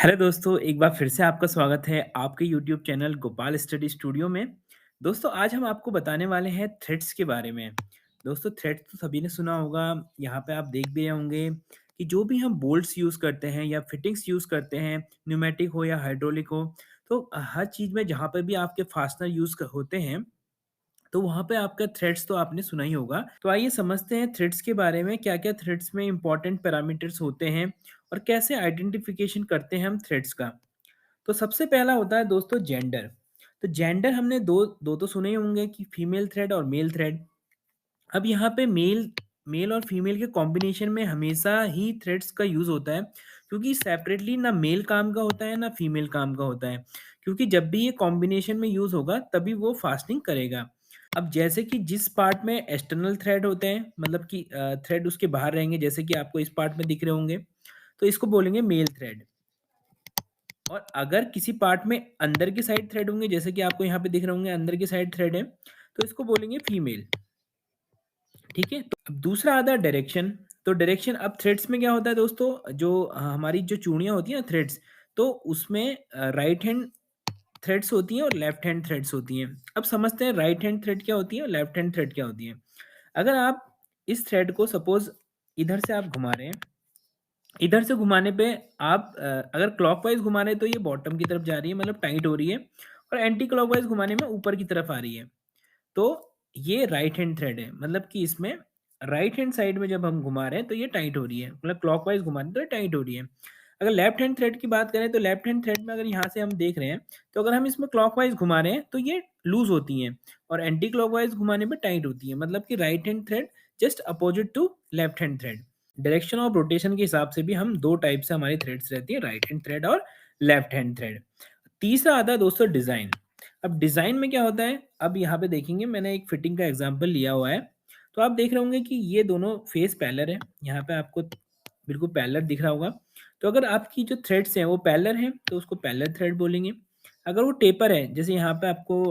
Hello दोस्तों, एक बार फिर से आपका स्वागत है आपके YouTube channel Gopal study studio में। दोस्तों, आज हम आपको बताने वाले हैं थ्रेड्स के बारे में। दोस्तों, थ्रेड्स तो सभी ने सुना होगा, यहाँ पे आप देख भी रहे होंगे कि जो भी हम बोल्ट्स यूज़ करते हैं या फिटिंग्स यूज़ करते हैं, न्यूमेटिक हो या हाइड्रोलिक हो, तो हर चीज़ में जहाँ पर भी आपके फास्टनर होते हैं, तो वहाँ पे आपका थ्रेड्स तो आपने सुना ही होगा। तो आइए समझते हैं थ्रेड्स के बारे में, क्या-क्या थ्रेड्स में इम्पोर्टेंट पैरामीटर्स होते हैं और कैसे आइडेंटिफिकेशन करते हैं हम थ्रेड्स का। तो सबसे पहला होता है दोस्तों जेंडर। तो जेंडर हमने दो दो तो सुने ही होंगे कि फीमेल थ्रेड और मेल थ्रेड। अब यहाँ पे मेल मेल और फीमेल के कॉम्बिनेशन में हमेशा ही थ्रेड्स का यूज़ होता है, क्योंकि सेपरेटली ना मेल काम का होता है ना फीमेल काम का होता है, क्योंकि जब भी ये कॉम्बिनेशन में यूज़ होगा तभी वो फास्टिंग करेगा। अब जैसे कि जिस पार्ट में एक्सटर्नल थ्रेड होते हैं, मतलब कि थ्रेड उसके बाहर रहेंगे, जैसे कि आपको इस पार्ट में दिख रहे होंगे, तो इसको बोलेंगे मेल थ्रेड। और अगर किसी पार्ट में अंदर की साइड थ्रेड होंगे, जैसे कि आपको यहाँ पे दिख रहे होंगे अंदर की साइड थ्रेड है, तो इसको बोलेंगे फीमेल। ठीक है? तो अब दूसरा आता है डायरेक्शन। तो डायरेक्शन, अब थ्रेड्स में क्या होता है दोस्तों, जो हमारी जो चूड़ियाँ होती हैं ना थ्रेड्स, तो उसमें राइट हैंड थ्रेड्स होती हैं और लेफ्ट हैंड थ्रेड्स होती हैं। अब समझते हैं राइट हैंड थ्रेड क्या होती है और लेफ्ट हैंड थ्रेड क्या होती है। अगर आप इस थ्रेड को सपोज़ इधर से आप घुमा रहे हैं, इधर से घुमाने पे आप अगर क्लॉकवाइज़ घुमा रहे हैं तो ये बॉटम की तरफ जा रही है, मतलब टाइट हो रही है, और एंटी क्लॉकवाइज़ घुमाने में ऊपर की तरफ आ रही है। तो ये राइट हैंड थ्रेड है, मतलब कि इसमें राइट हैंड साइड में जब हम घुमा रहे हैं तो ये टाइट हो रही है, मतलब क्लॉकवाइज घुमा रहे हैं तो ये टाइट हो रही है। अगर लेफ्ट हैंड थ्रेड की बात करें तो लेफ्ट हैंड थ्रेड में अगर यहाँ से हम देख रहे हैं, तो अगर हम इसमें क्लॉकवाइज घुमा रहे हैं तो ये लूज होती हैं, और एंटी क्लॉकवाइज घुमाने पे टाइट होती है, मतलब कि right hand thread just opposite to left hand thread. Direction और रोटेशन के हिसाब से भी हम दो टाइप से हमारी थ्रेड्स रहती है, राइट हैंड थ्रेड और लेफ्ट हैंड थ्रेड। तीसरा आता है दोस्तों डिज़ाइन। अब डिज़ाइन में क्या होता है, अब यहाँ पे देखेंगे मैंने एक फिटिंग का एग्जांपल लिया हुआ है। तो आप देख रहे होंगे कि ये दोनों फेस पैरेलल है। यहाँ पे आपको बिल्कुल पैरेलल दिख रहा होगा। तो अगर आपकी जो थ्रेड्स हैं वो पैरेलल हैं तो उसको पैरेलल थ्रेड बोलेंगे। अगर वो टेपर है, जैसे यहाँ पे आपको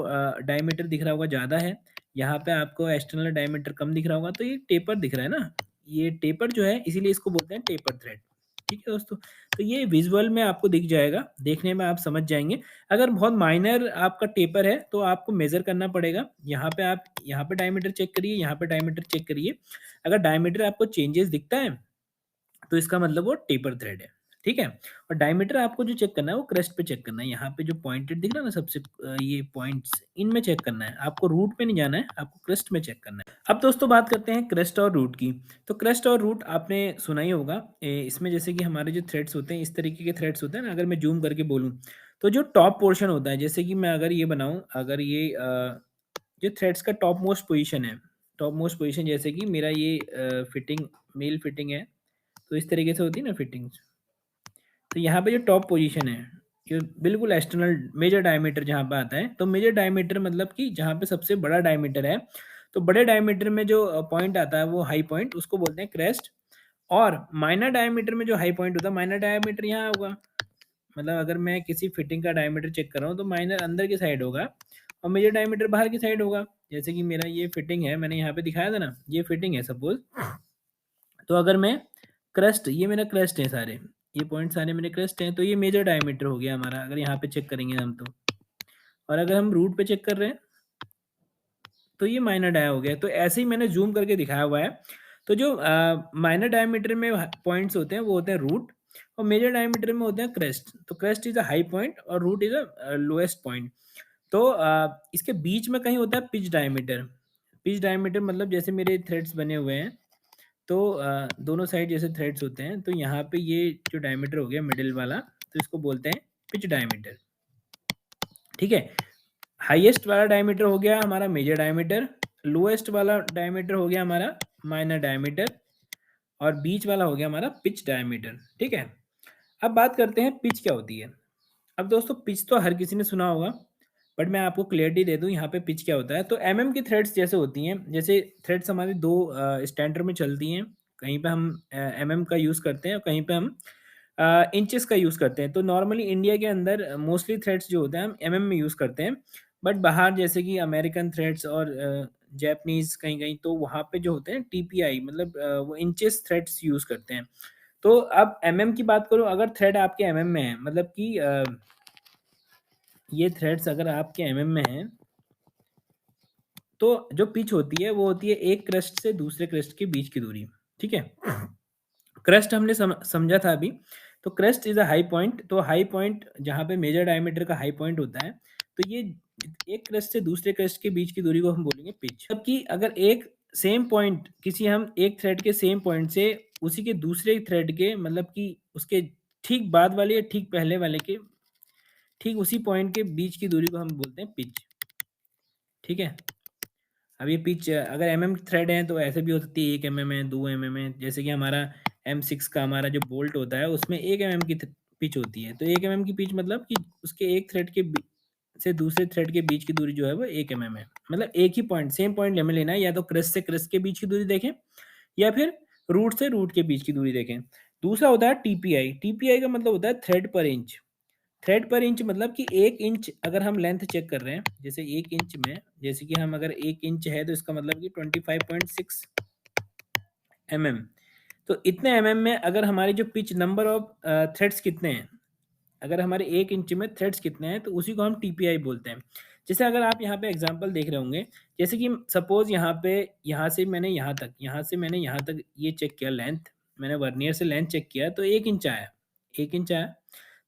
डायमीटर दिख रहा होगा ज़्यादा है, यहाँ पे आपको एक्सटर्नल डायमीटर कम दिख रहा होगा, तो ये टेपर दिख रहा है ना, ये टेपर जो है इसीलिए इसको बोलते हैं टेपर थ्रेड। ठीक है दोस्तों? तो ये विज़ुअल में आपको दिख जाएगा, देखने में आप समझ जाएँगे। अगर बहुत माइनर आपका टेपर है तो आपको मेज़र करना पड़ेगा। यहाँ पे आप यहाँ पे डायमीटर चेक करिए, यहाँ पे डायमीटर चेक करिए। अगर डायमीटर आपको चेंजेस दिखता है तो इसका मतलब वो टेपर थ्रेड है। ठीक है? और डायमीटर आपको जो चेक करना है वो क्रेस्ट पे चेक करना है। यहाँ पे जो पॉइंटेड दिख रहा है ना सबसे ये पॉइंट्स, इनमें चेक करना है। आपको रूट पे नहीं जाना है, आपको क्रेस्ट में चेक करना है। अब दोस्तों बात करते हैं क्रेस्ट और रूट की। तो क्रेस्ट और रूट आपने सुना ही होगा। इसमें जैसे कि हमारे जो थ्रेड्स होते हैं, इस तरीके के थ्रेड्स होते हैं ना, अगर मैं ज़ूम करके बोलूँ, तो जो टॉप पोर्शन होता है, जैसे कि मैं अगर ये बनाऊँ, अगर ये जो थ्रेड्स का टॉप मोस्ट पोज़ीशन है, टॉप मोस्ट पोज़ीशन जैसे कि मेरा ये फिटिंग मेल फिटिंग है, तो इस तरीके से होती है ना फिटिंग्स। तो यहाँ पे जो टॉप पोजीशन है, ये बिल्कुल एक्सटर्नल मेजर डायमीटर जहाँ पे आता है, तो मेजर डायमीटर मतलब कि जहाँ पे सबसे बड़ा डायमीटर है, तो बड़े डायमीटर में जो पॉइंट आता है वो हाई पॉइंट, उसको बोलते हैं क्रेस्ट। और माइनर डायमीटर में जो हाई पॉइंट होता है, माइनर डायमीटर यहाँ होगा। मतलब अगर मैं किसी फिटिंग का डायमीटर चेक कर रहा हूँ तो माइनर अंदर की साइड होगा और मेजर डायमीटर बाहर की साइड होगा। जैसे कि मेरा ये फिटिंग है, मैंने यहाँ पे दिखाया था ना, ये फिटिंग है सपोज। तो अगर मैं क्रस्ट, ये मेरा क्रस्ट है सारे, ये पॉइंट सारे मेरे क्रस्ट हैं, तो ये मेजर डायमीटर हो गया हमारा, अगर यहाँ पे चेक करेंगे हम तो। और अगर हम रूट पे चेक कर रहे हैं तो ये माइनर डाया हो गया। तो ऐसे ही मैंने ज़ूम करके दिखाया हुआ है। तो जो माइनर डायमीटर में पॉइंट्स होते हैं वो होते हैं रूट, और मेजर डायमीटर में होते हैं क्रेस्ट। तो crest is a high point और root is a lowest point. तो इसके बीच में कहीं होता है पिच डायमीटर। पिच डायमीटर मतलब जैसे मेरे थ्रेड्स बने हुए हैं, तो दोनों साइड जैसे थ्रेड्स होते हैं, तो यहाँ पे ये जो डायमीटर हो गया मिडिल वाला, तो इसको बोलते हैं पिच डायमीटर। ठीक है? हाईएस्ट वाला डायमीटर हो गया हमारा मेजर डायमीटर, लोएस्ट वाला डायमीटर हो गया हमारा माइनर डायमीटर, और बीच वाला हो गया हमारा पिच डायमीटर। ठीक है? अब बात करते हैं पिच क्या होती है। अब दोस्तों पिच तो हर किसी ने सुना होगा, बट मैं आपको क्लियरिटी दे दूँ यहाँ पे पिच क्या होता है। तो एमएम की थ्रेड्स जैसे होती हैं, जैसे थ्रेड्स हमारी 2 स्टैंडर्ड में चलती हैं। कहीं पे हम एमएम का यूज़ करते हैं और कहीं पे हम इंचेस का यूज़ करते हैं। तो नॉर्मली इंडिया के अंदर मोस्टली थ्रेड्स जो होते हैं हम एमएम में यूज़ करते हैं। बट बाहर जैसे कि अमेरिकन थ्रेड्स और जैपनीज़ कहीं-कहीं, तो वहाँ पे जो होते हैं टीपीआई, मतलब वो इंचेस थ्रेड्स यूज़ करते हैं। तो अब एमएम की बात करूँ, अगर थ्रेड आपके एमएम में है, मतलब कि ये थ्रेड्स अगर आपके एमएम में हैं, तो जो पिच होती है वो होती है एक क्रस्ट से दूसरे क्रस्ट के बीच की दूरी, ठीक है। क्रस्ट हमने समझा था अभी। तो crust is a high point, तो हाई पॉइंट जहाँ पे मेजर डायमीटर का हाई पॉइंट होता है, तो ये एक क्रस्ट से दूसरे क्रस्ट के बीच की दूरी को हम बोलेंगे पिच। जबकि अगर एक सेम पॉइंट किसी हम एक थ्रेड के सेम पॉइंट से उसी के दूसरे थ्रेड के, मतलब कि उसके ठीक बाद वाले या ठीक पहले वाले के ठीक उसी पॉइंट के बीच की दूरी को हम बोलते हैं पिच, ठीक है। अब ये पिच अगर एमएम थ्रेड है तो ऐसे भी हो सकती है, 1 mm है, 2 mm है, जैसे कि हमारा M6 का हमारा जो बोल्ट होता है उसमें 1 mm की पिच होती है। तो 1 mm की पिच मतलब कि उसके एक थ्रेड के से दूसरे थ्रेड के बीच की दूरी जो है वो 1 mm है। मतलब एक ही पॉइंट, सेम पॉइंट हमें लेना है, या तो क्रस्ट से क्रस्ट के बीच की दूरी देखें या फिर रूट से रूट के बीच की दूरी देखें। दूसरा होता है टीपीआई। टीपीआई का मतलब होता है थ्रेड पर इंच। थ्रेड पर इंच मतलब कि 1 इंच अगर हम लेंथ चेक कर रहे हैं, जैसे 1 इंच में, जैसे कि हम अगर 1 इंच है तो इसका मतलब कि 25.6 mm। तो इतने mm में अगर हमारी जो पिच नंबर ऑफ थ्रेड्स कितने हैं, अगर हमारे 1 इंच में थ्रेड्स कितने हैं, तो उसी को हम टीपीआई बोलते हैं। जैसे अगर आप यहाँ पे एग्जांपल देख रहे होंगे, जैसे कि सपोज यहाँ पे, यहाँ से मैंने यहाँ तक, यहाँ से मैंने यहाँ तक ये चेक किया लेंथ, मैंने वर्नियर से लेंथ चेक किया तो 1 इंच आया, 1 इंच आया।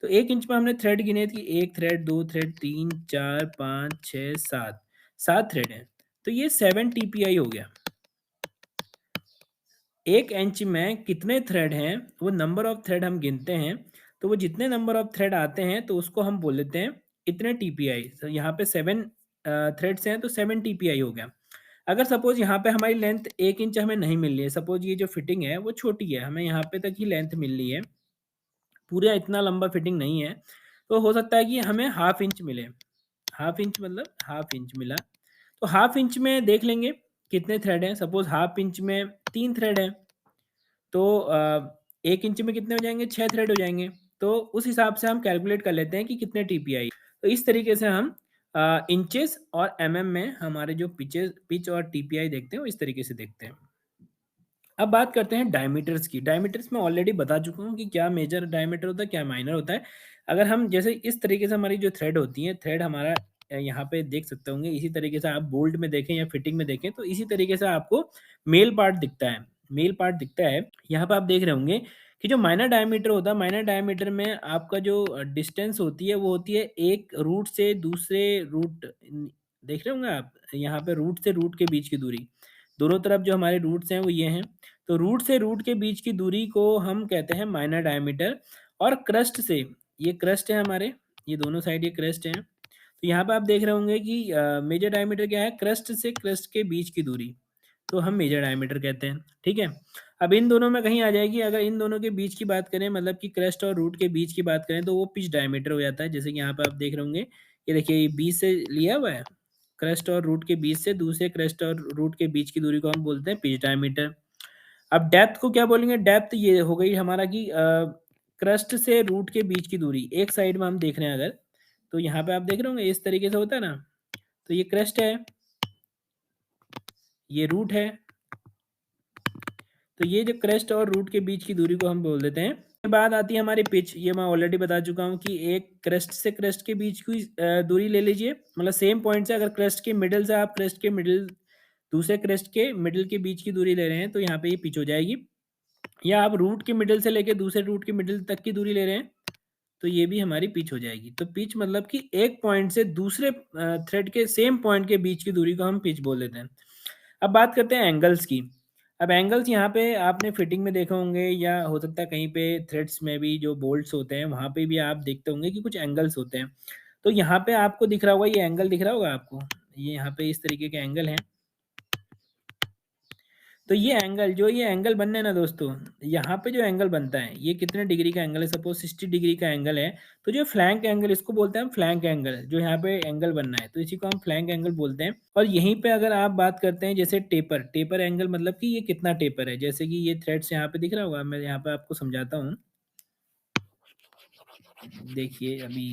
तो 1 इंच में हमने थ्रेड गिने थे कि 1 थ्रेड, 2 थ्रेड, 3, 4, 5, 6, 7, 7 थ्रेड हैं। तो ये 7 टीपीआई हो गया। 1 इंच में कितने थ्रेड हैं वो नंबर ऑफ थ्रेड हम गिनते हैं, तो वो जितने नंबर ऑफ थ्रेड आते हैं तो उसको हम बोल देते हैं इतने टीपीआई। तो यहाँ पे 7 थ्रेड्स हैं तो 7 टीपीआई हो गया। अगर सपोज यहाँ पे हमारी लेंथ 1 इंच हमें नहीं मिल रही है, सपोज ये जो फिटिंग है वो छोटी है, हमें यहाँ पे तक ही लेंथ मिल रही है, पूरा इतना लंबा फिटिंग नहीं है, तो हो सकता है कि हमें हाफ इंच मिले। हाफ इंच मतलब हाफ इंच मिला, तो हाफ इंच में देख लेंगे कितने थ्रेड हैं। सपोज हाफ इंच में 3 थ्रेड हैं, तो 1 इंच में कितने हो जाएंगे, 6 थ्रेड हो जाएंगे। तो उस हिसाब से हम कैलकुलेट कर लेते हैं कि कितने टीपीआई। तो इस तरीके से हम इंचेस और एमएम में हमारे जो पिच और टीपीआई देखते हैं वो इस तरीके से देखते हैं। अब बात करते हैं डायमीटर्स की। डायमीटर्स मैं ऑलरेडी बता चुका हूँ कि क्या मेजर डायमीटर होता है, क्या माइनर होता है। अगर हम जैसे इस तरीके से हमारी जो थ्रेड होती है, थ्रेड हमारा यहाँ पे देख सकते होंगे, इसी तरीके से आप बोल्ट में देखें या फिटिंग में देखें तो इसी तरीके से आपको मेल पार्ट दिखता है, मेल पार्ट दिखता है। यहाँ पे आप देख रहे होंगे कि जो माइनर डायमीटर होता है, माइनर डायमीटर में आपका जो डिस्टेंस होती है वो होती है एक रूट से दूसरे रूट, देख रहे होंगे आप यहाँ पे रूट से रूट के बीच की दूरी, दोनों तरफ जो हमारे रूट्स हैं वो ये हैं। तो रूट से रूट के बीच की दूरी को हम कहते हैं माइनर डायमीटर। और क्रस्ट से, ये क्रस्ट है हमारे, ये दोनों साइड ये क्रस्ट हैं, तो यहाँ पे आप देख रहे होंगे कि मेजर डायमीटर क्या है, क्रस्ट से क्रस्ट के बीच की दूरी, तो हम मेजर डायमीटर कहते हैं, ठीक है। अब इन दोनों में कहीं आ जाएगी, अगर इन दोनों के बीच की बात करें, मतलब कि क्रस्ट और रूट के बीच की बात करें, तो वो पिच डायमीटर हो जाता है। जैसे कि यहाँ पे आप देख रहे होंगे, ये देखिए ये बीच से लिया हुआ है, क्रस्ट और रूट के बीच से दूसरे क्रस्ट और रूट के बीच की दूरी को हम बोलते हैं पिच डायमीटर। अब डेप्थ को क्या बोलेंगे, डेप्थ ये हो गई हमारा कि क्रस्ट से रूट के बीच की दूरी, एक साइड में हम देख रहे हैं अगर, तो यहाँ पे आप देख रहे होंगे इस तरीके से होता है ना, तो ये क्रस्ट है, ये रूट है, तो ये जो क्रस्ट और रूट के बीच की दूरी को हम बोल देते हैं। उसके बाद आती है हमारी पिच, ये मैं ऑलरेडी बता चुका हूँ कि एक क्रस्ट से क्रस्ट के बीच की दूरी ले लीजिए, मतलब सेम पॉइंट से अगर क्रस्ट के मिडिल से आप क्रस्ट के मिडिल, दूसरे क्रस्ट के मिडिल के बीच की दूरी ले रहे हैं तो यहाँ पे ये पिच हो जाएगी। या आप रूट के मिडिल से लेके दूसरे रूट के मिडिल तक की दूरी ले रहे हैं तो ये भी हमारी पिच हो जाएगी। तो पिच मतलब कि एक पॉइंट से दूसरे थ्रेड के सेम पॉइंट के बीच की दूरी को हम पिच बोल देते हैं। अब बात करते हैं एंगल्स की। अब एंगल्स यहाँ पे आपने फिटिंग में देखे होंगे या हो सकता है कहीं पे थ्रेड्स में भी जो बोल्ट्स होते हैं वहाँ पे भी आप देखते होंगे कि कुछ एंगल्स होते हैं। तो यहाँ पे आपको दिख रहा होगा, ये एंगल दिख रहा होगा आपको, ये यहाँ पे इस तरीके के एंगल हैं। तो ये एंगल, जो ये एंगल बनने ना दोस्तों, यहाँ पे जो एंगल बनता है ये कितने डिग्री का एंगल है, सपोज 60 डिग्री का एंगल है, तो जो फ्लैंक एंगल इसको बोलते हैं हम फ्लैंक एंगल, जो यहाँ पे एंगल बनना है तो इसी को हम फ्लैंक एंगल बोलते हैं। और यहीं पे अगर आप बात करते हैं जैसे टेपर, टेपर एंगल मतलब कि ये कितना टेपर है, जैसे कि ये थ्रेड्स यहाँ पे दिख रहा होगा, मैं यहाँ पे आपको समझाता हूँ। देखिए अभी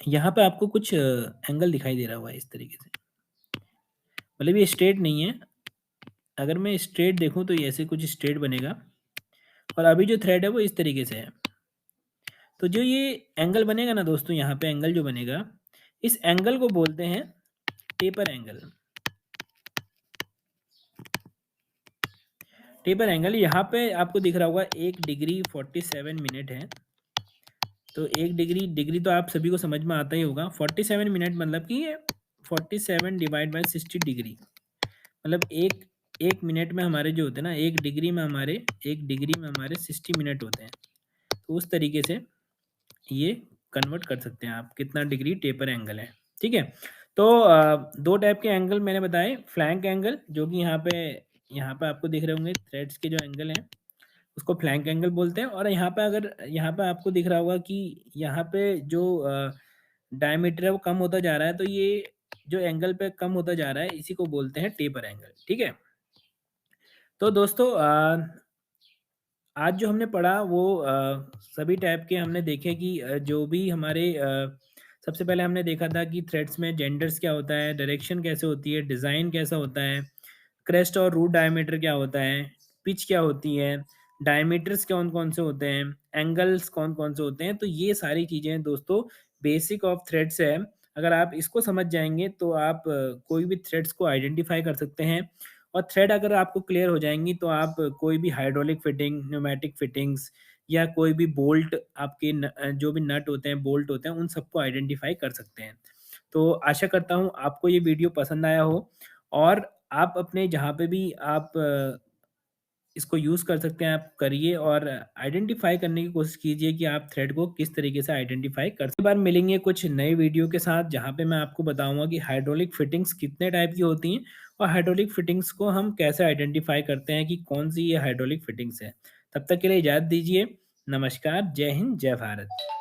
यहाँ पे आपको कुछ एंगल दिखाई दे रहा होगा इस तरीके से, मतलब ये स्ट्रेट नहीं है, अगर मैं स्ट्रेट देखूँ तो ये ऐसे कुछ स्ट्रेट बनेगा, और अभी जो थ्रेड है वो इस तरीके से है। तो जो ये एंगल बनेगा ना दोस्तों, यहाँ पे एंगल जो बनेगा, इस एंगल को बोलते हैं टेपर एंगल। टेपर एंगल यहाँ पे आपको दिख रहा होगा 1 डिग्री 47 मिनट है। तो 1 डिग्री, डिग्री तो आप सभी को समझ में आता ही होगा। 47 मिनट मतलब कि ये 47 डिवाइड बाय 60 डिग्री, मतलब एक एक मिनट में हमारे जो होते हैं ना, 1 डिग्री में हमारे 60 मिनट होते हैं। तो उस तरीके से ये कन्वर्ट कर सकते हैं आप, कितना डिग्री टेपर एंगल है। ठीक है। तो दो टाइप के एंगल मैंने बताए, फ्लैंक एंगल जो कि यहाँ पे आपको दिख रहे होंगे थ्रेड्स के जो एंगल हैं उसको फ्लैंक एंगल बोलते हैं। और यहाँ पे आपको दिख रहा होगा कि यहाँ पे जो डायमीटर है वो कम होता जा रहा है, तो ये जो एंगल पे कम होता जा रहा है इसी को बोलते हैं टेपर एंगल। ठीक है। तो दोस्तों आज जो हमने पढ़ा वो सभी टाइप के हमने देखे कि जो भी हमारे सबसे पहले हमने देखा था कि थ्रेड्स में जेंडर्स क्या होता है, डायरेक्शन कैसे होती है, डिज़ाइन कैसा होता है, क्रेस्ट और रूट डायमीटर क्या होता है, पिच क्या होती है, डायमीटर्स कौन-कौन से होते हैं, एंगल्स कौन-कौन से होते हैं। तो ये सारी चीज़ें दोस्तों बेसिक ऑफ थ्रेड्स है। अगर आप इसको समझ जाएँगे तो आप कोई भी थ्रेड्स को आइडेंटिफ़ाई कर सकते हैं। और थ्रेड अगर आपको क्लियर हो जाएँगी तो आप कोई भी हाइड्रोलिक फिटिंग, न्यूमैटिक फिटिंग्स या कोई भी बोल्ट आपके जो भी नट होते हैं, बोल्ट होते हैं, उन सबको आइडेंटिफ़ाई कर सकते हैं। तो आशा करता हूँ आपको ये वीडियो पसंद आया हो और आप अपने जहाँ पे भी आप इसको यूज़ कर सकते हैं, आप करिए और आइडेंटिफ़ाई करने की कोशिश कीजिए कि आप थ्रेड को किस तरीके से आइडेंटिफ़ाई कर सकते हैं। बार मिलेंगे कुछ नए वीडियो के साथ जहाँ पे मैं आपको बताऊँगा कि हाइड्रोलिक फिटिंग्स कितने टाइप की होती हैं और हाइड्रोलिक फिटिंग्स को हम कैसे आइडेंटिफ़ाई करते हैं कि कौन-सी ये हाइड्रोलिक फिटिंग्स है। तब तक के लिए इजाज़त दीजिए। नमस्कार, जय हिंद, जय भारत।